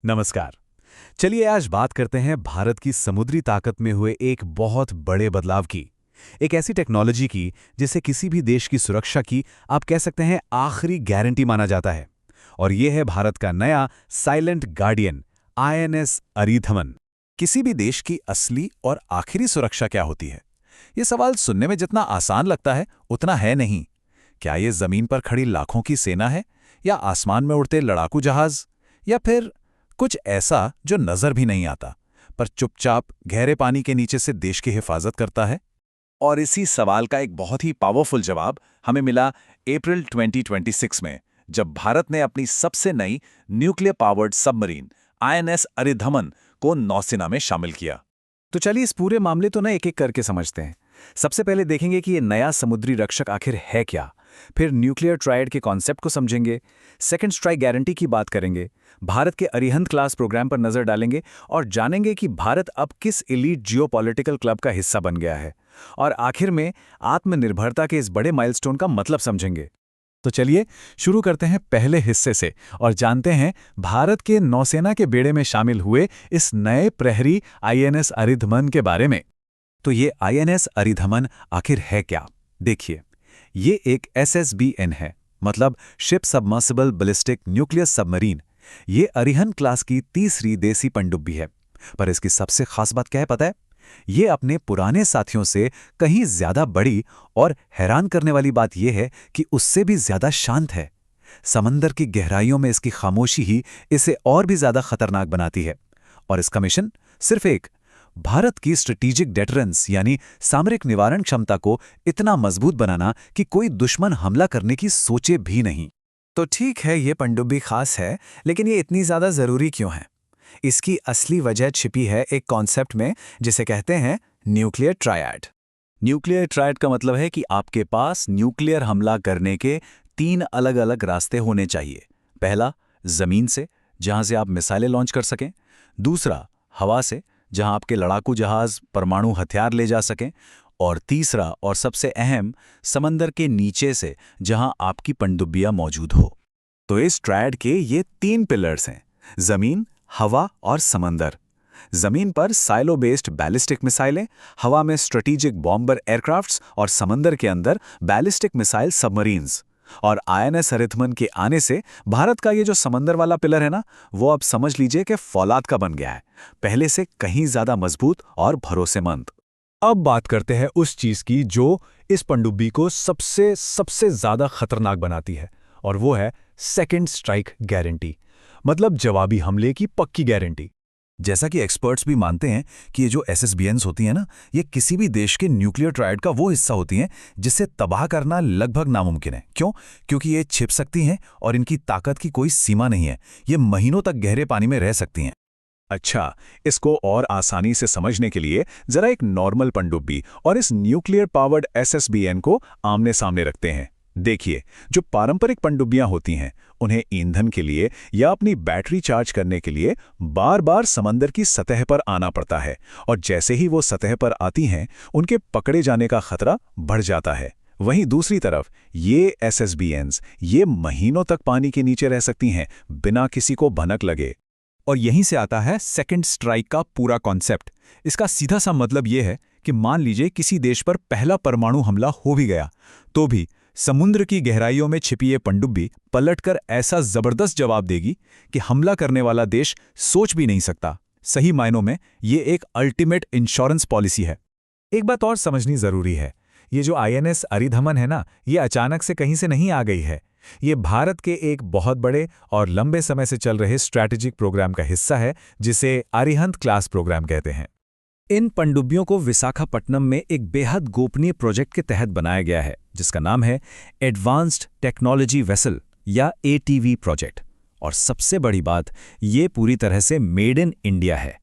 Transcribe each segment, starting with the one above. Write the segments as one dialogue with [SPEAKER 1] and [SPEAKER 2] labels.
[SPEAKER 1] नमस्कार। चलिए आज बात करते हैं भारत की समुद्री ताकत में हुए एक बहुत बड़े बदलाव की। एक ऐसी टेक्नोलॉजी की जिसे किसी भी देश की सुरक्षा की आप कह सकते हैं आखिरी गारंटी माना जाता है। और ये है भारत का नया साइलेंट गार्डियन आईएनएस अरिधमन। किसी भी देश की असली और आखिरी सुरक्षा क्या होती है? ये सवाल सुनने में जितना आसान लगता है उतना है नहीं। क्या ये जमीन पर खड़ी लाखों की सेना है, या आसमान में उड़ते लड़ाकू जहाज, या फिर कुछ ऐसा जो नजर भी नहीं आता पर चुपचाप गहरे पानी के नीचे से देश की हिफाजत करता है? और इसी सवाल का एक बहुत ही पावरफुल जवाब हमें मिला अप्रैल 2026 में, जब भारत ने अपनी सबसे नई nuclear powered submarine INS Aridhaman को नौसेना में शामिल किया। तो चलिए इस पूरे मामले तो ना एक एक करके समझते हैं। सबसे पहले देखेंगे कि ये नया समुद्री रक्षक आखिर है क्या। फिर न्यूक्लियर ट्रायड के कॉन्सेप्ट को समझेंगे। सेकंड स्ट्राइक गारंटी की बात करेंगे। भारत के अरिहंत क्लास प्रोग्राम पर नजर डालेंगे और जानेंगे कि भारत अब किस एलीट जियोपॉलिटिकल क्लब का हिस्सा बन गया है। और आखिर में आत्मनिर्भरता के इस बड़े माइलस्टोन का मतलब समझेंगे। तो चलिए शुरू करते हैं पहले हिस्से से और जानते हैं भारत के नौसेना के बेड़े में शामिल हुए इस नए प्रहरी आईएनएस अरिधमन के बारे में। तो ये आईएनएस अरिधमन आखिर है क्या? देखिए, ये एक एसएसबीएन है, मतलब ship submersible ballistic nuclear submarine. ये अरिहंत क्लास की तीसरी देसी पनडुब्बी है। पर इसकी सबसे खास बात क्या है पता है? ये अपने पुराने साथियों से कहीं ज्यादा बड़ी, और हैरान करने वाली बात यह है कि उससे भी ज्यादा शांत है। समंदर की गहराइयों में इसकी खामोशी ही इसे और भी ज्यादा खतरनाक बनाती है। और इसका मिशन सिर्फ एक, भारत की स्ट्रेटेजिक डेटरेंस यानी सामरिक निवारण क्षमता को इतना मजबूत बनाना कि कोई दुश्मन हमला करने की सोचे भी नहीं। तो ठीक है, ये पनडुब्बी खास है, लेकिन ये इतनी ज्यादा जरूरी क्यों है? इसकी असली वजह छिपी है एक कॉन्सेप्ट में जिसे कहते हैं न्यूक्लियर ट्रायड। न्यूक्लियर ट्रायड का मतलब है कि आपके पास न्यूक्लियर हमला करने के 3 अलग अलग रास्ते होने चाहिए। पहला, जमीन से, जहां से आप मिसाइलें लॉन्च कर सकें। दूसरा, हवा से, जहां आपके लड़ाकू जहाज परमाणु हथियार ले जा सकें। और तीसरा और सबसे अहम, समंदर के नीचे से, जहां आपकी पनडुब्बियां मौजूद हो। तो इस ट्रायड के ये 3 पिलर्स हैं: जमीन, हवा और समंदर। जमीन पर साइलो बेस्ड बैलिस्टिक मिसाइलें, हवा में स्ट्रेटेजिक बॉम्बर एयरक्राफ्ट्स और समंदर के अंदर बैलिस्टिक मिसाइल सबमरीन्स। और आईएनएस अरिधमन के आने से भारत का ये जो समंदर वाला पिलर है ना, वो अब समझ लीजिए कि फौलाद का बन गया है, पहले से कहीं ज्यादा मजबूत और भरोसेमंद। अब बात करते हैं उस चीज की जो इस पनडुब्बी को सबसे सबसे ज्यादा खतरनाक बनाती है, और वो है सेकंड स्ट्राइक गारंटी, मतलब जवाबी हमले की पक्की गारंटी। जैसा कि एक्सपर्ट्स भी मानते हैं कि ये जो एसएसबीएन्स होती हैं ना, ये किसी भी देश के न्यूक्लियर ट्रायड का वो हिस्सा होती हैं जिसे तबाह करना लगभग नामुमकिन है। क्यों? क्योंकि ये छिप सकती हैं और इनकी ताकत की कोई सीमा नहीं है। ये महीनों तक गहरे पानी में रह सकती हैं। अच्छा, इसको और आसानी से समझने के लिए जरा एक नॉर्मल पनडुब्बी और इस न्यूक्लियर पावर्ड एसएसबीएन को आमने सामने रखते हैं। देखिए, जो पारंपरिक पनडुब्बियां होती हैं, उन्हें ईंधन के लिए या अपनी बैटरी चार्ज करने के लिए बार बार समंदर की सतह पर आना पड़ता है, और जैसे ही वो सतह पर आती हैं, उनके पकड़े जाने का खतरा बढ़ जाता है। वहीं दूसरी तरफ ये एसएसबीएन्स ये महीनों तक पानी के नीचे रह सकती हैं बिना किसी को भनक लगे। और यहीं से आता है सेकंड स्ट्राइक का पूरा कॉन्सेप्ट। इसका सीधा सा मतलब यह है कि मान लीजिए किसी देश पर पहला परमाणु हमला हो भी गया, तो भी समुद्र की गहराइयों में छिपी ये पनडुब्बी पलटकर ऐसा जबरदस्त जवाब देगी कि हमला करने वाला देश सोच भी नहीं सकता। सही मायनों में ये एक अल्टीमेट इंश्योरेंस पॉलिसी है। एक बात और समझनी जरूरी है, ये जो आईएनएस अरिधमन है ना, ये अचानक से कहीं से नहीं आ गई है। ये भारत के एक बहुत बड़े और लंबे समय से चल रहे स्ट्रैटेजिक प्रोग्राम का हिस्सा है, जिसे अरिहंत क्लास प्रोग्राम कहते हैं। इन पनडुब्बियों को विशाखापट्टनम में एक बेहद गोपनीय प्रोजेक्ट के तहत बनाया गया है, जिसका नाम है एडवांस्ड टेक्नोलॉजी वेसल या एटीवी प्रोजेक्ट। और सबसे बड़ी बात, ये पूरी तरह से मेड इन इंडिया है।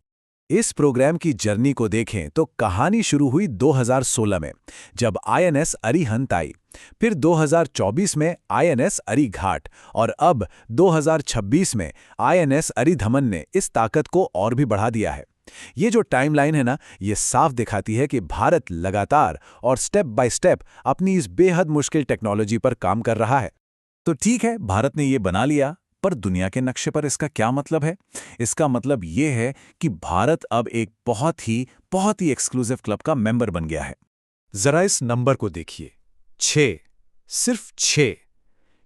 [SPEAKER 1] इस प्रोग्राम की जर्नी को देखें तो कहानी शुरू हुई 2016 में, जब आईएनएस अरिहंत आई। फिर 2024 में आईएनएस अरिघाट, और अब 2026 में आईएनएस अरिधमन ने इस ताकत को और भी बढ़ा दिया है। ये जो टाइमलाइन है ना, ये साफ दिखाती है कि भारत लगातार और स्टेप बाय स्टेप अपनी इस बेहद मुश्किल टेक्नोलॉजी पर काम कर रहा है। तो ठीक है, भारत ने ये बना लिया,
[SPEAKER 2] पर दुनिया के नक्शे पर इसका क्या मतलब है? इसका मतलब ये है कि भारत अब एक बहुत ही एक्सक्लूसिव क्लब का मेंबर बन गया है।
[SPEAKER 3] जरा इस नंबर को देखिए, 6, सिर्फ 6।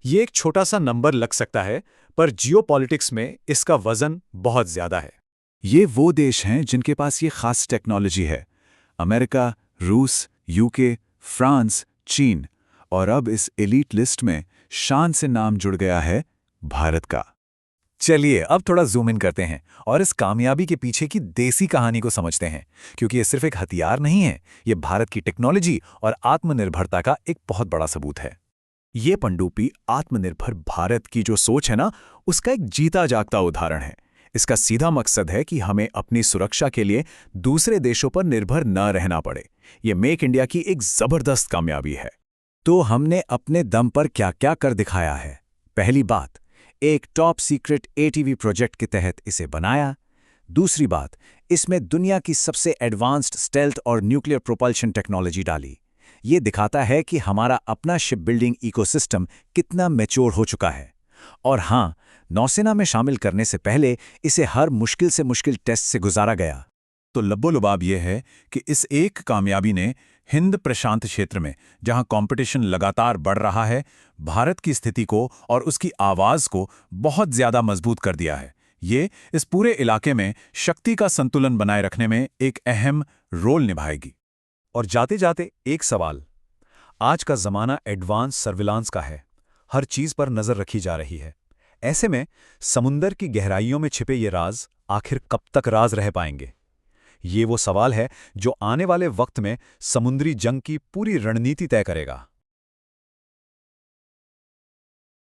[SPEAKER 3] ये एक छोटा सा नंबर लग सकता है, पर जियोपॉलिटिक्स में इसका वजन बहुत ज्यादा है।
[SPEAKER 2] ये वो देश हैं जिनके पास ये खास टेक्नोलॉजी है। अमेरिका, रूस, यूके, फ्रांस, चीन, और अब इस एलीट लिस्ट में शान से नाम जुड़ गया है भारत का।
[SPEAKER 3] चलिए अब थोड़ा जूम इन करते हैं और इस कामयाबी के पीछे की देसी कहानी को समझते हैं, क्योंकि ये सिर्फ एक हथियार नहीं है, ये भारत की टेक्नोलॉजी और आत्मनिर्भरता का एक बहुत बड़ा सबूत है। ये पनडुब्बी आत्मनिर्भर भारत की जो सोच है ना, उसका एक जीता जागता उदाहरण है। इसका सीधा मकसद है कि हमें अपनी सुरक्षा के लिए दूसरे देशों पर निर्भर न रहना पड़े। ये मेक इंडिया की एक जबरदस्त कामयाबी है। तो हमने अपने दम पर क्या क्या कर दिखाया है? पहली बात, एक टॉप सीक्रेट एटीवी प्रोजेक्ट के तहत इसे बनाया। दूसरी बात, इसमें दुनिया की सबसे एडवांस्ड स्टेल्थ और न्यूक्लियर प्रोपल्शन टेक्नोलॉजी डाली। ये दिखाता है कि हमारा अपना शिप बिल्डिंग इकोसिस्टम कितना मैच्योर हो चुका है। और हाँ, नौसेना में शामिल करने से पहले इसे हर मुश्किल से मुश्किल टेस्ट से गुजारा गया।
[SPEAKER 2] तो लब्बो-लुबाब ये है कि इस एक कामयाबी ने हिंद प्रशांत क्षेत्र में, जहां कंपटीशन लगातार बढ़ रहा है, भारत की स्थिति को और उसकी आवाज को बहुत ज्यादा मजबूत कर दिया है। ये इस पूरे इलाके में शक्ति का संतुलन बनाए रखने में एक अहम रोल निभाएगी।
[SPEAKER 3] और जाते जाते एक सवाल, आज का जमाना एडवांस सर्विलांस का है। हर चीज पर नजर रखी जा रही है। ऐसे में समुंदर की गहराइयों में छिपे ये राज आखिर कब तक राज रह पाएंगे? ये वो सवाल है जो आने वाले वक्त में समुद्री जंग की पूरी रणनीति तय करेगा।